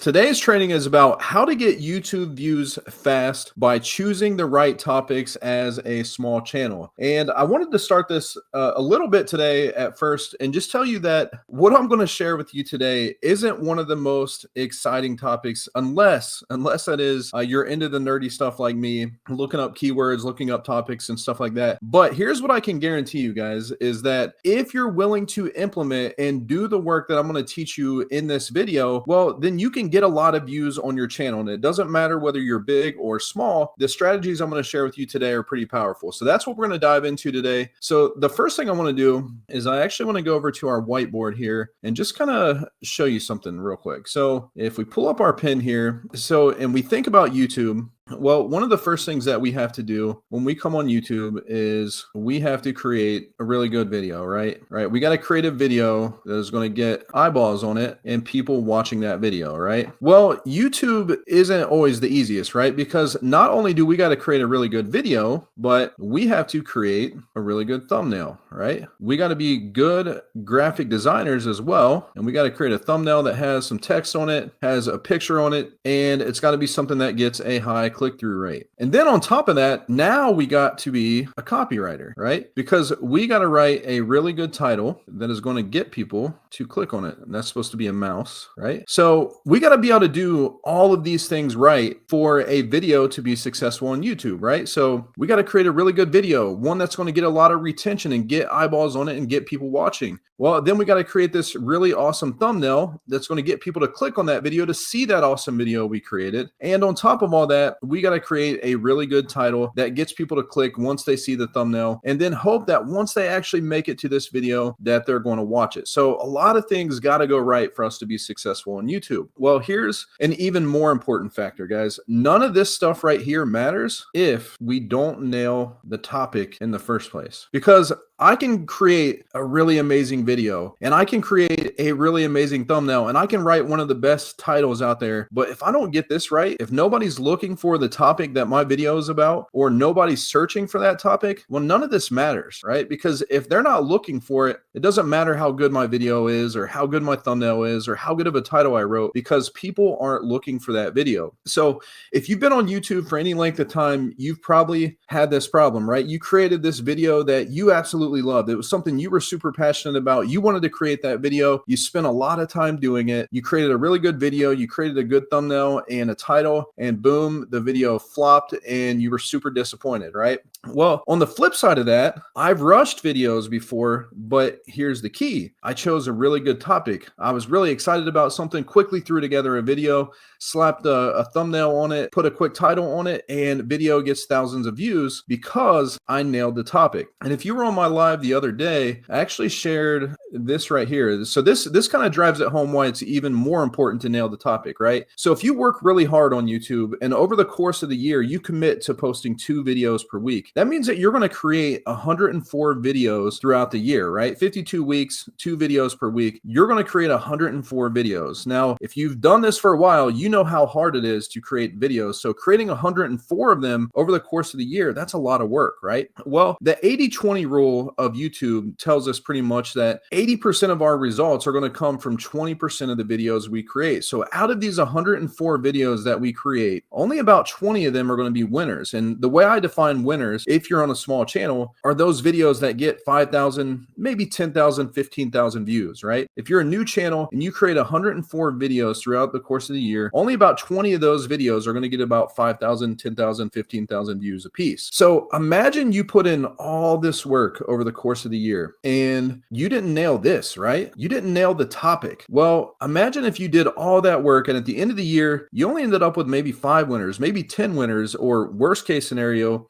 Today's training is about how to get YouTube views fast by choosing the right topics as a small channel. And I wanted to start this a little bit today at first and just tell you that what I'm going to share with you today isn't one of the most exciting topics unless that is you're into the nerdy stuff like me, looking up keywords, looking up topics and stuff like that. But here's what I can guarantee you guys is that if you're willing to implement and do the work that I'm going to teach you in this video, well, then you can get a lot of views on your channel. And it doesn't matter whether you're big or small. The strategies I'm going to share with you today are pretty powerful. So that's what we're going to dive into today. So the first thing I want to do is I actually want to go over to our whiteboard here and just kind of show you something real quick. So if we pull up our pen here, and we think about YouTube, well, one of the first things that we have to do when we come on YouTube is we have to create a really good video, right? We got to create a video that is going to get eyeballs on it and people watching that video, right? Well, YouTube isn't always the easiest, right? Because not only do we got to create a really good video, but we have to create a really good thumbnail, right? We got to be good graphic designers as well. And we got to create a thumbnail that has some text on it, has a picture on it, and it's got to be something that gets a high click-through rate. And then on top of that, now we got to be a copywriter, right? Because we got to write a really good title that is going to get people to click on it. And that's supposed to be a mouse, right? So we got to be able to do all of these things right for a video to be successful on YouTube, right? So we got to create a really good video, one that's going to get a lot of retention and get eyeballs on it and get people watching. Well, then we got to create this really awesome thumbnail that's going to get people to click on that video to see that awesome video we created. And on top of all that, we got to create a really good title that gets people to click once they see the thumbnail, and then hope that once they actually make it to this video that they're going to watch it. So a lot of things got to go right for us to be successful on YouTube. Well, here's an even more important factor, guys. None of this stuff right here matters if we don't nail the topic in the first place, because I can create a really amazing video and I can create a really amazing thumbnail and I can write one of the best titles out there. But if I don't get this right, if nobody's looking for the topic that my video is about, or nobody's searching for that topic, well, none of this matters, right? Because if they're not looking for it, it doesn't matter how good my video is or how good my thumbnail is or how good of a title I wrote, because people aren't looking for that video. So if you've been on YouTube for any length of time, you've probably had this problem, right? You created this video that you absolutely loved. It was something you were super passionate about. You wanted to create that video. You spent a lot of time doing it. You created a really good video. You created a good thumbnail and a title, and boom, the video flopped and you were super disappointed, right? Well, on the flip side of that, I've rushed videos before, but here's the key. I chose a really good topic. I was really excited about something, quickly threw together a video, slapped a thumbnail on it, put a quick title on it, and video gets thousands of views because I nailed the topic. And if you were on my live the other day, I actually shared this right here. So this kind of drives it home why it's even more important to nail the topic, right? So if you work really hard on YouTube and over the course of the year, you commit to posting 2 videos per week, that means that you're going to create 104 videos throughout the year, right? 52 weeks, 2 videos per week. You're going to create 104 videos. Now, if you've done this for a while, you know how hard it is to create videos. So creating 104 of them over the course of the year, that's a lot of work, right? Well, the 80-20 rule of YouTube tells us pretty much that 80% of our results are going to come from 20% of the videos we create. So out of these 104 videos that we create, only about 20 of them are going to be winners. And the way I define winners, if you're on a small channel, are those videos that get 5,000, maybe 10,000, 15,000 views, right? If you're a new channel and you create 104 videos throughout the course of the year, only about 20 of those videos are going to get about 5,000, 10,000, 15,000 views a piece. So imagine you put in all this work over the course of the year and you didn't nail this, right? You didn't nail the topic. Well, imagine if you did all that work and at the end of the year, you only ended up with maybe 5 winners, maybe 10 winners, or worst case scenario,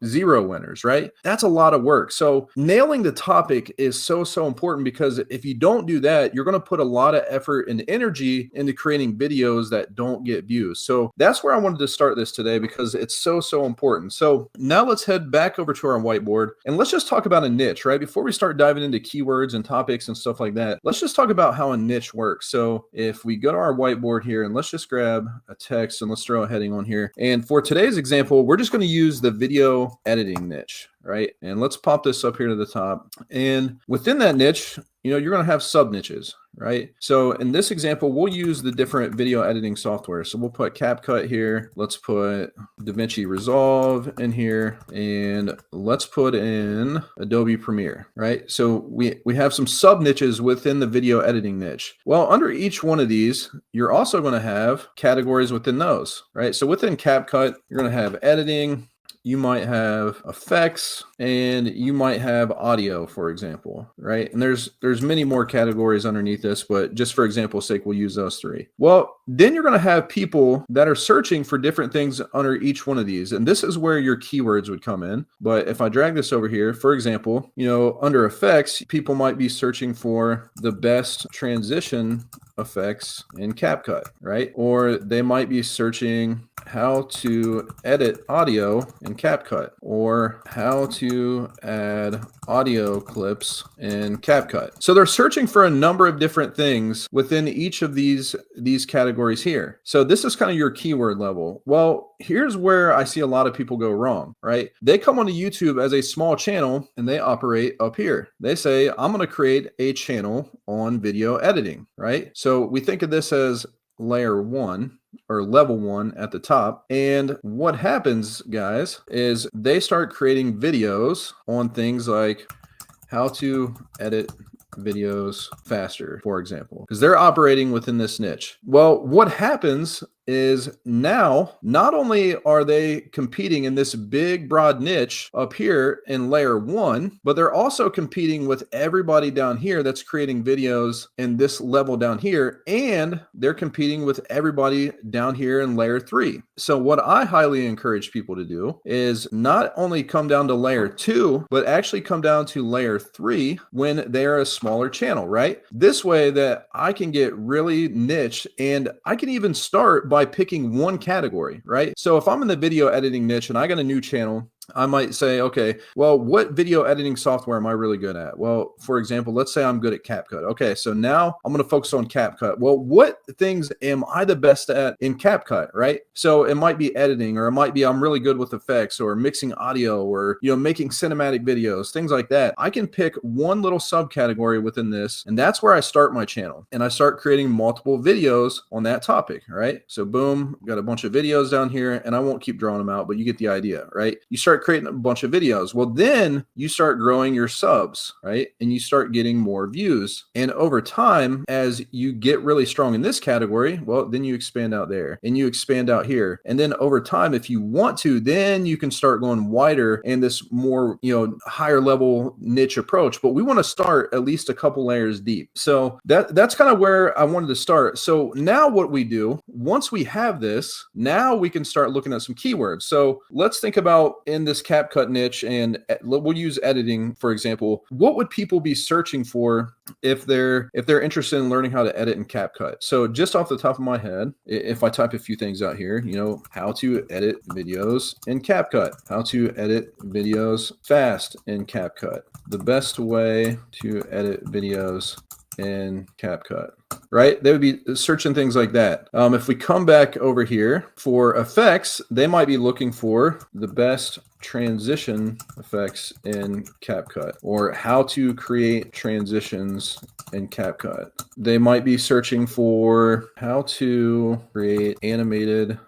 0 winners, right? That's a lot of work. So nailing the topic is so important, because if you don't do that, you're going to put a lot of effort and energy into creating videos that don't get views. So that's where I wanted to start this today, because it's so important. So now let's head back over to our whiteboard and let's just talk about a niche, right? Before we start diving into keywords and topics and stuff like that, let's just talk about how a niche works. So if we go to our whiteboard here and let's just grab a text and let's throw a heading on here. And for today's example, we're just going to use the video editing niche. right? And let's pop this up here to the top. And within that niche, you're going to have sub niches, right? So in this example, we'll use the different video editing software. So we'll put CapCut here. Let's put DaVinci Resolve in here, and let's put in Adobe Premiere, right? So we have some sub niches within the video editing niche. Well, under each one of these, you're also going to have categories within those, right? So within CapCut, you're going to have editing, you might have effects, and you might have audio, for example, right? And there's many more categories underneath this, but just for example's sake, we'll use those three. Well, then you're going to have people that are searching for different things under each one of these. And this is where your keywords would come in. But if I drag this over here, for example, under effects, people might be searching for the best transition effects in CapCut, right? Or they might be searching how to edit audio in CapCut, or how to add audio clips in CapCut. So they're searching for a number of different things within each of these categories here. So this is kind of your keyword level. Well, here's where I see a lot of people go wrong, right? They come onto YouTube as a small channel and they operate up here. They say, I'm going to create a channel on video editing, right? So we think of this as layer 1 or level 1 at the top. And what happens, guys, is they start creating videos on things like how to edit videos faster, for example, because they're operating within this niche. Well, what happens is now not only are they competing in this big broad niche up here in layer 1, but they're also competing with everybody down here that's creating videos in this level down here, and they're competing with everybody down here in layer 3. So what I highly encourage people to do is not only come down to layer 2, but actually come down to layer 3 when they're a smaller channel, right? This way that I can get really niche, and I can even start by picking one category, right? So if I'm in the video editing niche and I got a new channel, I might say, okay, well, what video editing software am I really good at? Well, for example, let's say I'm good at CapCut. Okay, so now I'm going to focus on CapCut. Well, what things am I the best at in CapCut, right? So it might be editing, or it might be I'm really good with effects, or mixing audio, or making cinematic videos, things like that. I can pick one little subcategory within this, and that's where I start my channel. And I start creating multiple videos on that topic, right? So boom, got a bunch of videos down here, and I won't keep drawing them out, but you get the idea, right? You start creating a bunch of videos. Well, then you start growing your subs, right? And you start getting more views. And over time, as you get really strong in this category, well, then you expand out there and you expand out here. And then over time, if you want to, then you can start going wider in this more, higher level niche approach. But we want to start at least a couple layers deep. So that's kind of where I wanted to start. So now what we do, once we have this, now we can start looking at some keywords. So let's think about in this CapCut niche, and we'll use editing, for example. What would people be searching for if they're interested in learning how to edit in CapCut? So just off the top of my head, if I type a few things out here, how to edit videos in CapCut, how to edit videos fast in CapCut, the best way to edit videos in CapCut, right? They would be searching things like that. If we come back over here for effects, they might be looking for the best transition effects in CapCut, or how to create transitions in CapCut. They might be searching for how to create animated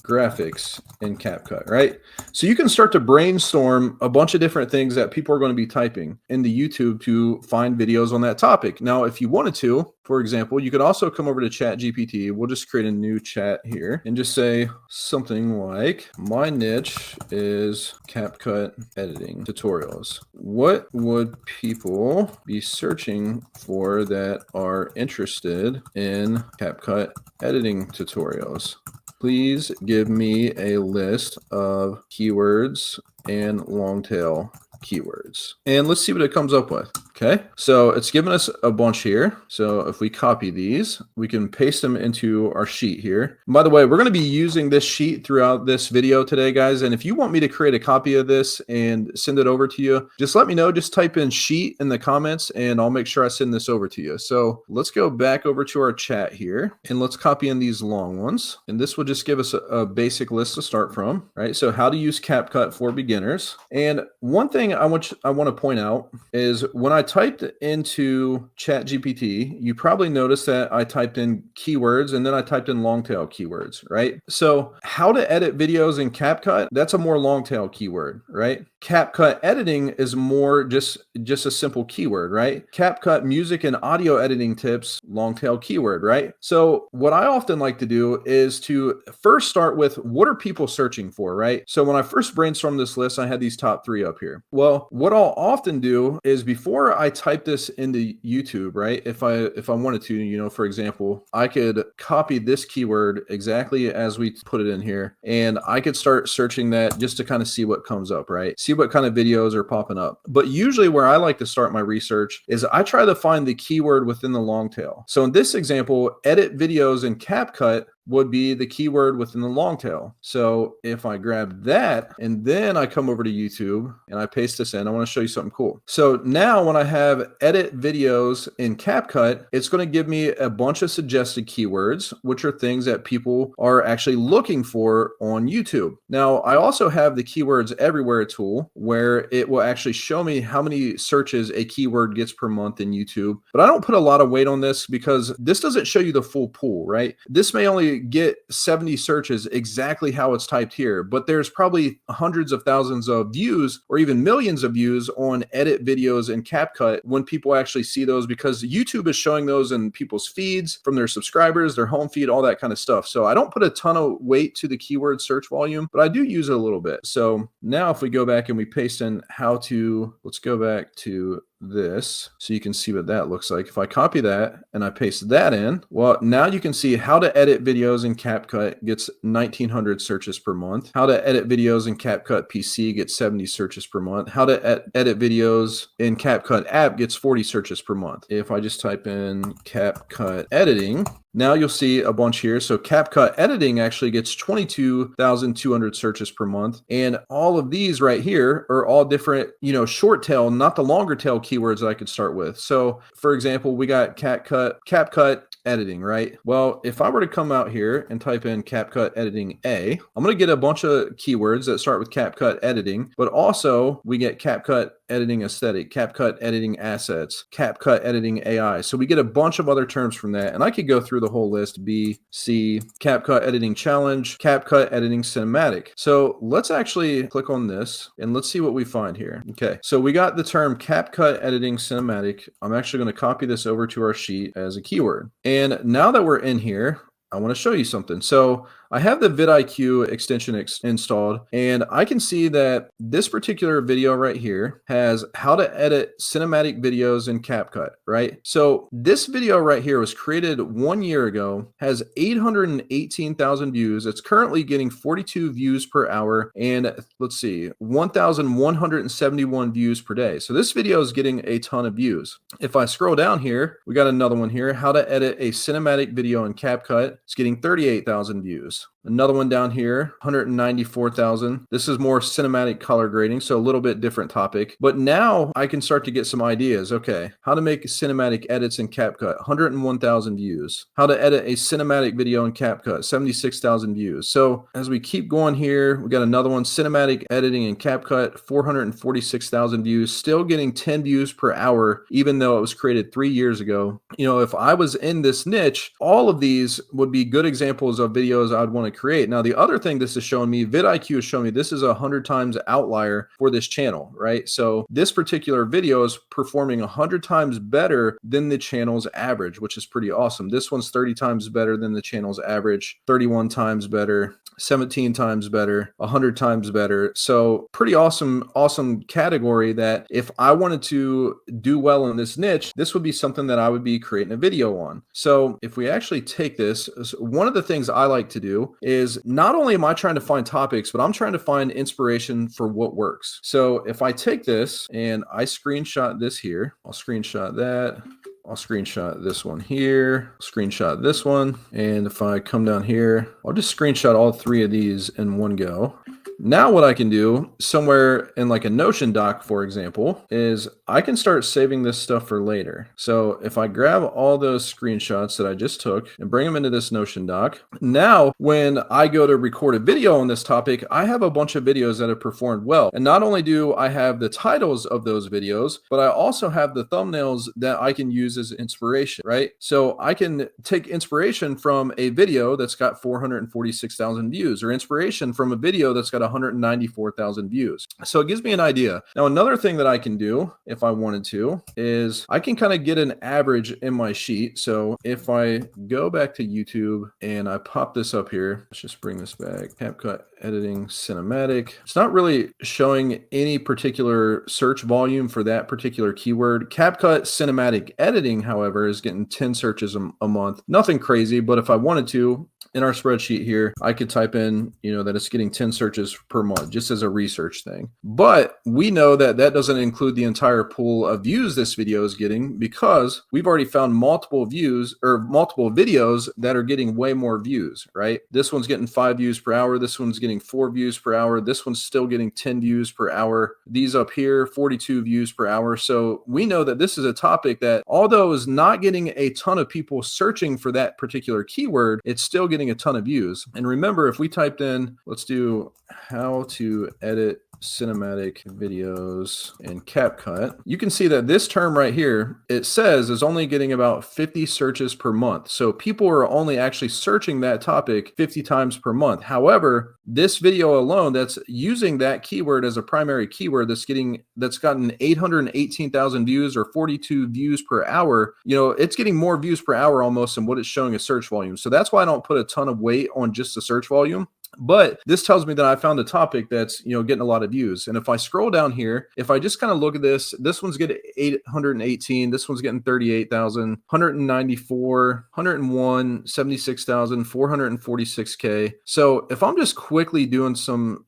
graphics in CapCut, right? So you can start to brainstorm a bunch of different things that people are going to be typing into YouTube to find videos on that topic. Now, if you wanted to, for example, you could also come over to ChatGPT. We'll just create a new chat here and just say something like, my niche is CapCut editing tutorials. What would people be searching for that are interested in CapCut editing tutorials? Please give me a list of keywords and long tail keywords. And let's see what it comes up with. Okay, so it's given us a bunch here. So if we copy these, we can paste them into our sheet here. And by the way, we're going to be using this sheet throughout this video today, guys. And if you want me to create a copy of this and send it over to you, just let me know. Just type in sheet in the comments and I'll make sure I send this over to you. So let's go back over to our chat here and let's copy in these long ones. And this will just give us a basic list to start from, right? So how to use CapCut for beginners. And one thing I want to point out is when I typed into ChatGPT, you probably noticed that I typed in keywords and then I typed in long tail keywords, right? So how to edit videos in CapCut, that's a more long tail keyword, right? CapCut editing is more just a simple keyword, right? CapCut music and audio editing tips, long tail keyword, right? So what I often like to do is to first start with what are people searching for, right? So when I first brainstormed this list, I had these top 3 up here. Well, what I'll often do is before I type this into YouTube, right? If I wanted to, you know, for example, I could copy this keyword exactly as we put it in here, and I could start searching that just to kind of see what comes up, right? See what kind of videos are popping up. But usually where I like to start my research is I try to find the keyword within the long tail. So in this example, edit videos in CapCut would be the keyword within the long tail. So if I grab that and then I come over to YouTube and I paste this in, I want to show you something cool. So now when I have edit videos in CapCut, it's going to give me a bunch of suggested keywords, which are things that people are actually looking for on YouTube. Now, I also have the keywords everywhere tool where it will actually show me how many searches a keyword gets per month in YouTube. But I don't put a lot of weight on this because this doesn't show you the full pool, right? This may only get 70 searches exactly how it's typed here, but there's probably hundreds of thousands of views or even millions of views on edit videos in CapCut when people actually see those, because YouTube is showing those in people's feeds from their subscribers, their home feed, all that kind of stuff. So I don't put a ton of weight to the keyword search volume, but I do use it a little bit. So now if we go back and we paste in how to, let's go back to this so you can see what that looks like. If I copy that and I paste that in, well, now you can see how to edit videos in CapCut gets 1900 searches per month. How to edit videos in CapCut PC gets 70 searches per month. How to edit videos in CapCut app gets 40 searches per month. If I just type in CapCut editing, now you'll see a bunch here. So CapCut editing actually gets 22,200 searches per month. And all of these right here are all different, you know, short tail, not the longer tail keywords that I could start with. So for example, we got CapCut editing, right? Well, if I were to come out here and type in CapCut editing A, I'm going to get a bunch of keywords that start with CapCut editing, but also we get CapCut editing aesthetic, CapCut editing assets, CapCut editing AI. So we get a bunch of other terms from that. And I could go through the whole list: B, C, CapCut editing challenge, CapCut editing cinematic. So let's actually click on this and let's see what we find here. Okay, so we got the term CapCut editing cinematic. I'm actually going to copy this over to our sheet as a keyword. And now that we're in here, I want to show you something. So I have the vidIQ extension installed, and I can see that this particular video right here has how to edit cinematic videos in CapCut, right? So this video right here was created 1 year ago, has 818,000 views. It's currently getting 42 views per hour, and let's see, 1,171 views per day. So this video is getting a ton of views. If I scroll down here, we got another one here, how to edit a cinematic video in CapCut. It's getting 38,000 views. Another one down here, 194,000. This is more cinematic color grading, so a little bit different topic. But now I can start to get some ideas. Okay, how to make cinematic edits in CapCut, 101,000 views. How to edit a cinematic video in CapCut, 76,000 views. So as we keep going here, we got another one, cinematic editing in CapCut, 446,000 views, still getting 10 views per hour, even though it was created 3 years ago. You know, if I was in this niche, all of these would be good examples of videos I'd want to create. Now, the other thing this is showing me, vidIQ is showing me this is 100 times outlier for this channel, right? So this particular video is performing 100 times better than the channel's average, which is pretty awesome. This one's 30 times better than the channel's average, 31 times better, 17 times better, 100 times better. So pretty awesome category that if I wanted to do well in this niche, this would be something that I would be creating a video on. So if we actually take this, one of the things I like to do is not only am I trying to find topics, but I'm trying to find inspiration for what works. So if I take this and I screenshot this here, I'll screenshot that. I'll screenshot this one here, screenshot this one. And if I come down here, I'll just screenshot all three of these in one go. Now what I can do somewhere in like a Notion doc, for example, is I can start saving this stuff for later. So if I grab all those screenshots that I just took and bring them into this Notion doc, now when I go to record a video on this topic, I have a bunch of videos that have performed well. And not only do I have the titles of those videos, but I also have the thumbnails that I can use as inspiration, right? So I can take inspiration from a video that's got 446,000 views, or inspiration from a video that's got 194,000 views. So it gives me an idea. Now, another thing that I can do if I wanted to is I can kind of get an average in my sheet. So if I go back to YouTube and I pop this up here, let's just bring this back. CapCut editing cinematic. It's not really showing any particular search volume for that particular keyword. CapCut cinematic editing, however, is getting 10 searches a month. Nothing crazy, but if I wanted to, in our spreadsheet here, I could type in, that it's getting 10 searches per month just as a research thing. But we know that that doesn't include the entire pool of views this video is getting, because we've already found multiple views or multiple videos that are getting way more views, right? This one's getting 5 views per hour. This one's getting 4 views per hour. This one's still getting 10 views per hour. These up here, 42 views per hour. So we know that this is a topic that, although is not getting a ton of people searching for that particular keyword, it's still getting a ton of views. And remember, if we typed in, let's do how to edit cinematic videos in CapCut, you can see that this term right here, it says is only getting about 50 searches per month. So people are only actually searching that topic 50 times per month. However, this video alone that's using that keyword as a primary keyword that's gotten 818,000 views, or 42 views per hour, it's getting more views per hour almost than what it's showing as search volume. So that's why I don't put a ton of weight on just the search volume. But this tells me that I found a topic that's, getting a lot of views. And if I scroll down here, if I just kind of look at this one's getting 818, this one's getting 38,000, 194, 101, 76,000, 446K. So if I'm just quickly doing some,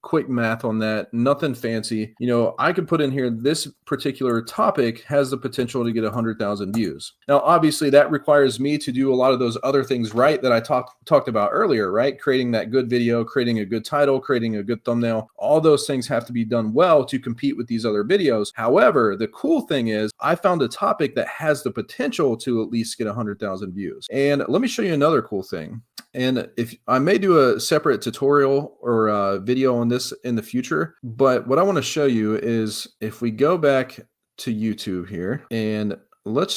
quick math on that, nothing fancy, I could put in here, this particular topic has the potential to get 100,000 views. Now, obviously that requires me to do a lot of those other things right that I talked about earlier, right? Creating that good video, creating a good title, creating a good thumbnail. All those things have to be done well to compete with these other videos. However, the cool thing is I found a topic that has the potential to at least get 100,000 views. And let me show you another cool thing. And if I may do a separate tutorial or a video on this in the future, but what I want to show you is if we go back to YouTube here and let's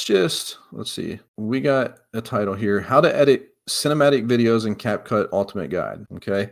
see, we got a title here, how to edit cinematic videos in CapCut Ultimate Guide. Okay.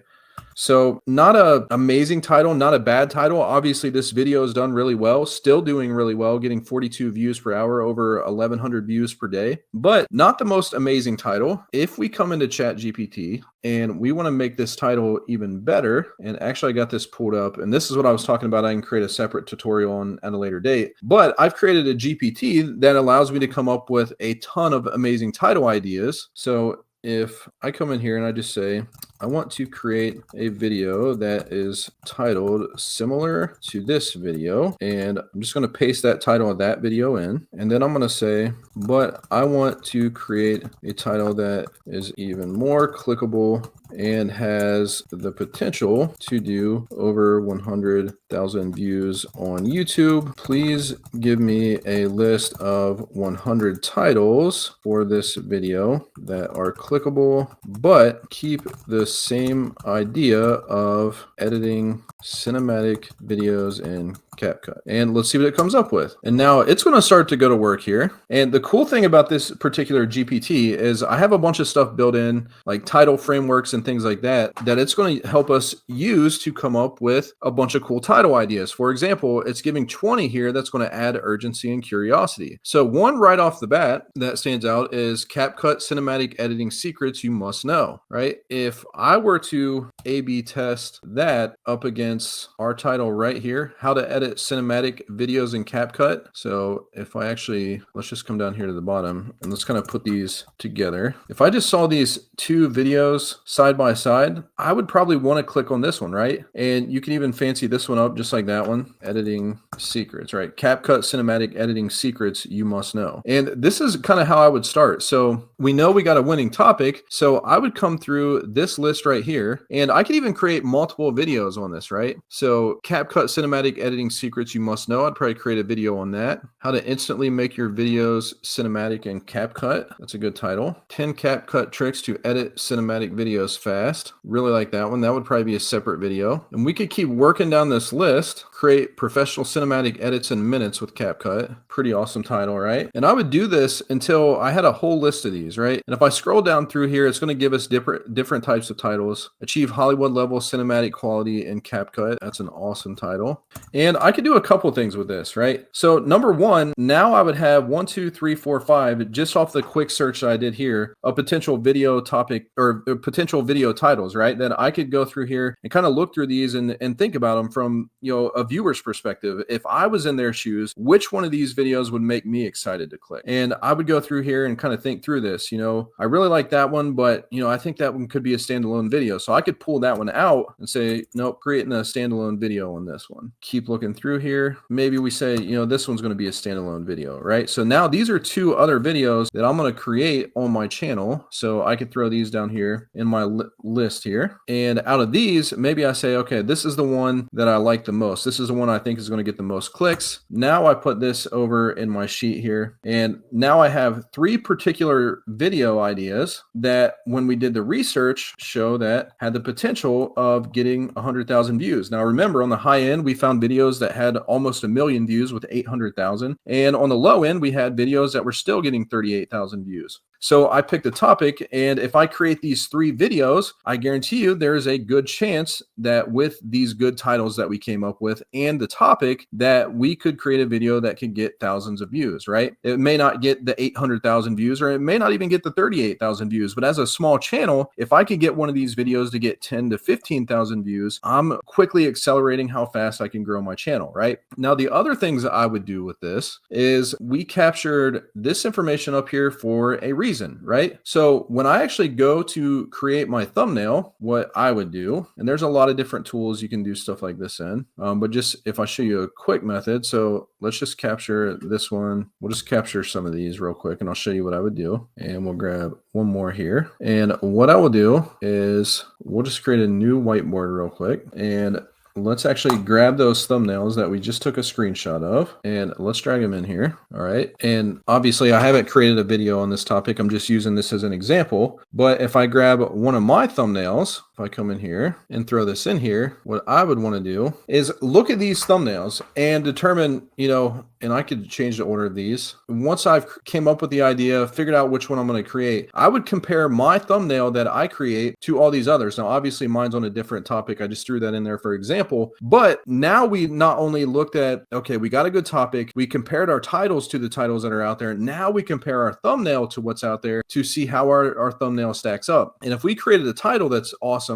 So not an amazing title, not a bad title. Obviously this video is done really well, still doing really well, getting 42 views per hour, over 1,100 views per day, but not the most amazing title. If we come into ChatGPT and we want to make this title even better, and actually I got this pulled up, and this is what I was talking about. I can create a separate tutorial on at a later date, but I've created a GPT that allows me to come up with a ton of amazing title ideas. So if I come in here and I just say, I want to create a video that is titled similar to this video, and I'm just going to paste that title of that video in, and then I'm going to say, but I want to create a title that is even more clickable and has the potential to do over 100,000 views on YouTube. Please give me a list of 100 titles for this video that are clickable, but keep the same idea of editing cinematic videos in CapCut. And let's see what it comes up with. And now it's going to start to go to work here. And the cool thing about this particular GPT is I have a bunch of stuff built in, like title frameworks and things like that, that it's going to help us use to come up with a bunch of cool title ideas. For example, it's giving 20 here that's going to add urgency and curiosity. So one right off the bat that stands out is CapCut cinematic editing secrets you must know, right? If I were to A/B test that up against our title right here, how to edit cinematic videos in CapCut. So if I actually, let's just come down here to the bottom and let's kind of put these together. If I just saw these two videos side by side, I would probably want to click on this one, right? And you can even fancy this one up just like that one, editing secrets, right? CapCut cinematic editing secrets you must know. And this is kind of how I would start. So we know we got a winning topic. So I would come through this list right here, and I could even create multiple videos on this, right? So CapCut cinematic editing secrets you must know. I'd probably create a video on that. How to instantly make your videos cinematic in CapCut. That's a good title. 10 CapCut tricks to edit cinematic videos fast. Really like that one. That would probably be a separate video. And we could keep working down this list. Create professional cinematic edits in minutes with CapCut. Pretty awesome title, right? And I would do this until I had a whole list of these, right? And if I scroll down through here, it's going to give us different types of titles. Achieve Hollywood level cinematic quality in CapCut. That's an awesome title. And I could do a couple things with this, right? So number one, now I would have 1, 2, 3, 4, 5, just off the quick search that I did here, a potential video topic or potential video titles, right? That I could go through here and kind of look through these and think about them from, a viewer's perspective. If I was in their shoes, which one of these videos would make me excited to click? And I would go through here and kind of think through this. I really like that one, but I think that one could be a standalone video. So I could pull that one out and say, nope, creating a standalone video on this one. Keep looking through here. Maybe we say, this one's going to be a standalone video, right? So now these are two other videos that I'm going to create on my channel. So I could throw these down here in my list here. And out of these, maybe I say, okay, this is the one that I like the most. This is the one I think is going to get the most clicks. Now I put this over in my sheet here. And now I have 3 particular video ideas that when we did the research show that had the potential of getting 100,000 views. Now remember, on the high end, we found videos that had almost 1 million views with 800,000. And on the low end, we had videos that were still getting 38,000 views. So I picked a topic, and if I create these 3 videos, I guarantee you there is a good chance that with these good titles that we came up with and the topic, that we could create a video that could get thousands of views, right? It may not get the 800,000 views, or it may not even get the 38,000 views, but as a small channel, if I could get one of these videos to get 10 to 15,000 views, I'm quickly accelerating how fast I can grow my channel, right? Now, the other things that I would do with this is we captured this information up here for a reason. Right? So when I actually go to create my thumbnail, what I would do, and there's a lot of different tools you can do stuff like this in, but just if I show you a quick method, so let's just capture this one. We'll just capture some of these real quick and I'll show you what I would do. And we'll grab one more here. And what I will do is we'll just create a new whiteboard real quick. And let's actually grab those thumbnails that we just took a screenshot of and let's drag them in here. All right. And obviously I haven't created a video on this topic. I'm just using this as an example. But if I grab one of my thumbnails, if I come in here and throw this in here, what I would want to do is look at these thumbnails and determine, and I could change the order of these. Once I've came up with the idea, figured out which one I'm going to create, I would compare my thumbnail that I create to all these others. Now, obviously mine's on a different topic. I just threw that in there for example, but now we not only looked at, okay, we got a good topic. We compared our titles to the titles that are out there. Now we compare our thumbnail to what's out there to see how our thumbnail stacks up. And if we created a title that's awesome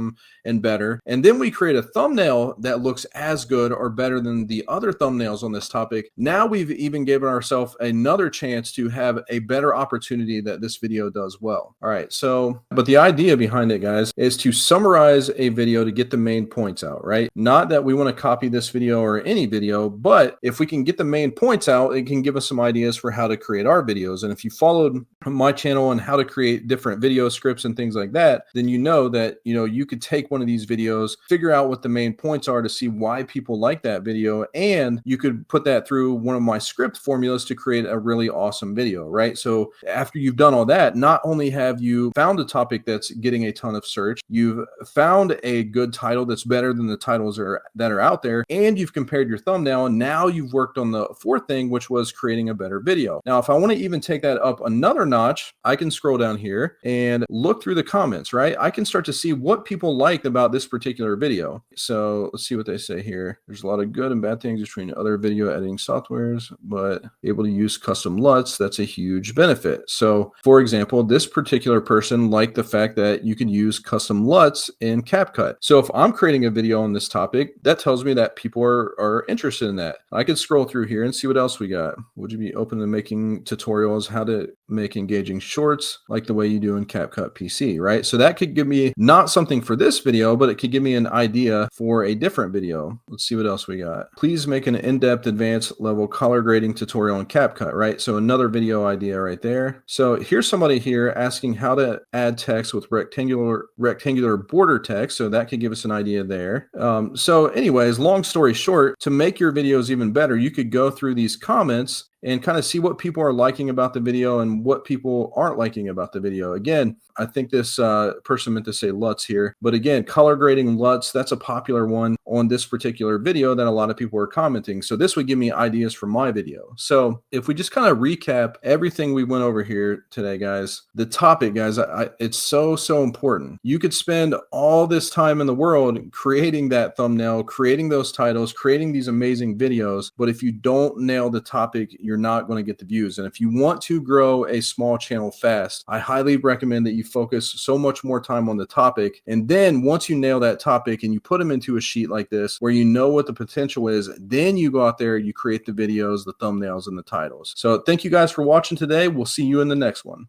and better, and then we create a thumbnail that looks as good or better than the other thumbnails on this topic, now we've even given ourselves another chance to have a better opportunity that this video does well. All right. So, but the idea behind it, guys, is to summarize a video to get the main points out, right? Not that we want to copy this video or any video, but if we can get the main points out, it can give us some ideas for how to create our videos. And if you followed my channel on how to create different video scripts and things like that, then you know that, you could take one of these videos, figure out what the main points are to see why people like that video, and you could put that through one of my script formulas to create a really awesome video, right? So after you've done all that, not only have you found a topic that's getting a ton of search, you've found a good title that's better than the titles that are out there, and you've compared your thumbnail, and now you've worked on the fourth thing, which was creating a better video. Now, if I want to even take that up another notch, I can scroll down here and look through the comments, right? I can start to see what people liked about this particular video. So let's see what they say here. There's a lot of good and bad things between other video editing softwares, but able to use custom LUTs, that's a huge benefit. So for example, this particular person liked the fact that you can use custom LUTs in CapCut. So if I'm creating a video on this topic, that tells me that people are interested in that. I could scroll through here and see what else we got. Would you be open to making tutorials, how to make engaging shorts like the way you do in CapCut PC, right? So that could give me not something for this video, but it could give me an idea for a different video. Let's see what else we got. Please make an in-depth advanced level color grading tutorial in CapCut, right? So another video idea right there. So here's somebody here asking how to add text with rectangular border text. So that could give us an idea there. So anyways, long story short, to make your videos even better, you could go through these comments and kind of see what people are liking about the video and what people aren't liking about the video. Again, I think this person meant to say LUTs here, but again, color grading LUTs, that's a popular one on this particular video that a lot of people are commenting. So this would give me ideas for my video. So if we just kind of recap everything we went over here today, guys, the topic, guys, it's so important. You could spend all this time in the world creating that thumbnail, creating those titles, creating these amazing videos, but if you don't nail the topic, you're not going to get the views. And if you want to grow a small channel fast, I highly recommend that you focus so much more time on the topic. And then once you nail that topic and you put them into a sheet like this, where you know what the potential is, then you go out there, you create the videos, the thumbnails, and the titles. So thank you guys for watching today. We'll see you in the next one.